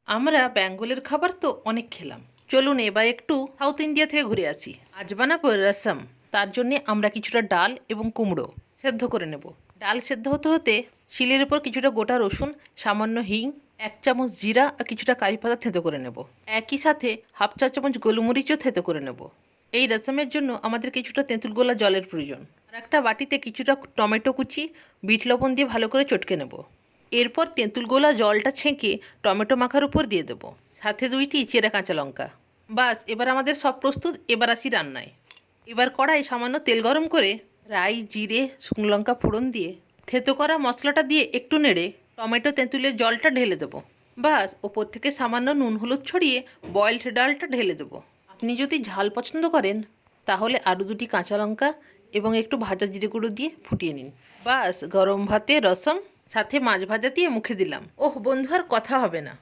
আমরা বেঙ্গলের খাবার তো অনেক খেলাম, চলুন এবার একটু সাউথ ইন্ডিয়া থেকে ঘুরে আসি। আজ বানাবো রসম। তার জন্যে আমরা কিছুটা ডাল এবং কুমড়ো সেদ্ধ করে নেব। ডাল সেদ্ধ হতে হতে শিলের উপর কিছুটা গোটা রসুন, সামান্য হিং, 1 চামচ জিরা আর কিছুটা কারি পাতা থেঁতো করে নেব। একই সাথে হাফ চা চামচ গোলমরিচও থেঁতো করে নেব। এই রসমের জন্য আমাদের কিছুটা তেঁতুল গোলা জলের প্রয়োজন। আর একটা বাটিতে কিছুটা টমেটো কুচি, বিট লবণ দিয়ে ভালো করে চটকে নেব। এরপর তেঁতুল গোলা জলটা ছেঁকে টমেটো মাখার উপর দিয়ে দেবো, সাথে 2টি চেরা কাঁচা লঙ্কা। বাস, এবার আমাদের সব প্রস্তুত। এবার আসি রান্নায়। এবার কড়াই সামান্য তেল গরম করে রাই, জিরে, শুকনো লঙ্কা ফোড়ন দিয়ে থেতো করা মশলাটা দিয়ে একটু নেড়ে টমেটো তেঁতুলের জলটা ঢেলে দেবো। বাস, ওপর থেকে সামান্য নুন হলুদ ছড়িয়ে বয়েলড ডালটা ঢেলে দেবো। আপনি যদি ঝাল পছন্দ করেন তাহলে আরও 2টি কাঁচা লঙ্কা এবং একটু ভাজা জিরে গুঁড়ো দিয়ে ফুটিয়ে নিন। বাস, গরম ভাতে রসম সাথে মাছ ভাজা দিয়ে মুখে দিলাম। ওহ বন্ধু, আর কথা হবে না।